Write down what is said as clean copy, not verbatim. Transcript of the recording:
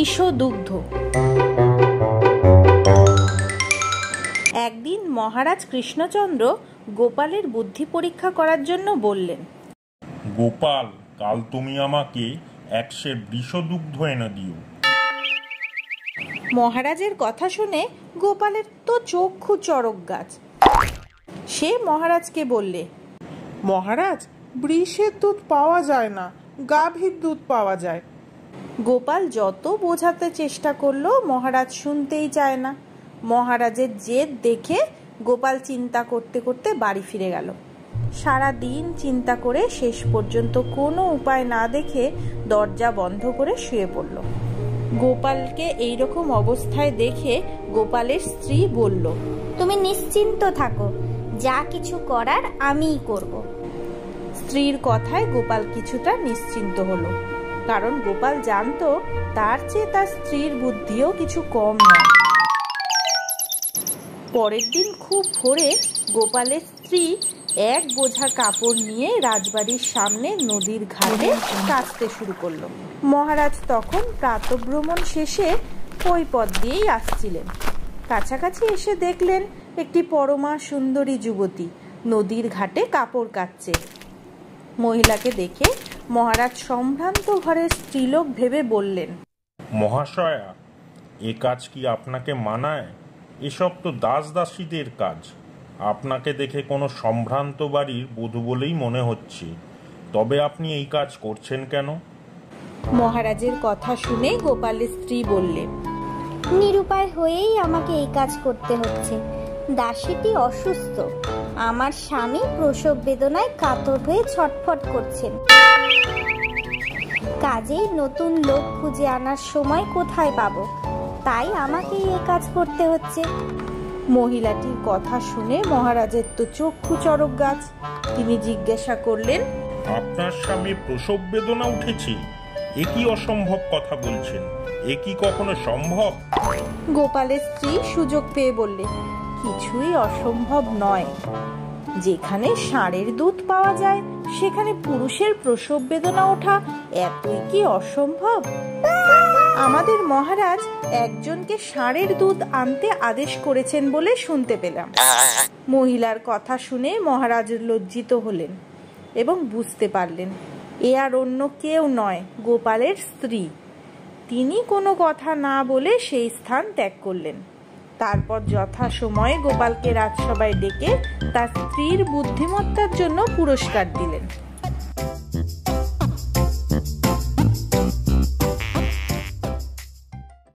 বৃষদুগ্ধ। একদিন মহারাজ কৃষ্ণচন্দ্র গোপালের বুদ্ধি পরীক্ষা করার জন্য বললেন, গোপাল, কাল তুমি আমাকে 1 সের বৃষদুগ্ধ এনে দিও। মহারাজের কথা শুনে গোপালের তো চক্ষু চড়ক গাছ। সে মহারাজকে বললে, মহারাজ, বৃষের দুধ পাওয়া যায় না, গাভীর দুধ পাওয়া যায়। গোপাল যত বোঝাতে চেষ্টা করলো মহারাজ শুনতেই চায় না। মহারাজের জেদ দেখে গোপাল চিন্তা করতে করতে বাড়ি ফিরে গেল। সারা দিন চিন্তা করে শেষ পর্যন্ত কোনো উপায় না দেখে দরজা বন্ধ করে শুয়ে পড়ল। গোপালকে এইরকম অবস্থায় দেখে গোপালের স্ত্রী বলল, তুমি নিশ্চিন্ত থাকো, যা কিছু করার আমিই করব। স্ত্রীর কথায় গোপাল কিছুটা নিশ্চিন্ত হলো, কারণ গোপাল জানতো তার চেয়ে তার স্ত্রীর বুদ্ধিও কিছু কম নয়। পরের দিন খুব ভোরে গোপালের স্ত্রী এক বোঝা কাপড় নিয়ে রাজবাড়ির সামনে নদীর ঘাটে কাচতে শুরু করলো। মহারাজ তখন প্রাতঃভ্রমণ শেষে ওই পথ দিয়েই আসছিলেন। কাছাকাছি এসে দেখলেন একটি পরমা সুন্দরী যুবতী নদীর ঘাটে কাপড় কাচছে। মহিলাকে দেখে মহারাজ সম্ভ্রান্ত ঘরের স্ত্রীলোক ভেবে বললেন, মহাশয়া, এ কাজ কি আপনাকে মানায়? এসব তো দাস দাসীদের কাজ। আপনাকে দেখে কোনো সম্ভ্রান্ত বাড়ির বধূ বলেই মনে হচ্ছে, তবে আপনি এই কাজ করছেন কেন? মহারাজের কথা শুনে গোপালের স্ত্রী বললেন, নিরুপায় হয়েই আমাকে এই কাজ করতে হচ্ছে। দাসীটি অসুস্থ, আমার স্বামী প্রসব বেদনায় কাতর হয়ে ছটফট করছেন। কাজেই নতুন লোক খুঁজে আনার সময় কোথায় পাবো, তাই আমাকেই এই কাজ করতে হচ্ছে। মহিলাটির কথা শুনে মহারাজের তো চক্ষু চড়ক গাছ। তিনি জিজ্ঞাসা করলেন, আপনার স্বামী প্রসব বেদনা উঠেছে? এ কি অসম্ভব কথা বলছেন? এ কি কখনো সম্ভব? গোপালের স্ত্রী সুযোগ পেয়ে বললে, কিছুই অসম্ভব নয়। যেখানে ষাঁড়ের দুধ পাওয়া যায় সেখানে পুরুষের প্রসব বেদনা ওঠা এতই কি অসম্ভব? আমাদের মহারাজ একজনকে ষাঁড়ের দুধ আনতে আদেশ করেছেন বলে শুনতে পেলাম। মহিলার কথা শুনে মহারাজ লজ্জিত হলেন এবং বুঝতে পারলেন এ আর অন্য কেউ নয়, গোপালের স্ত্রী। তিনি কোনো কথা না বলে সেই স্থান ত্যাগ করলেন। তারপর যথাসময়ে গোপালকে রাজসভায় ডেকে তার স্ত্রীর বুদ্ধিমত্তার জন্য পুরস্কার দিলেন।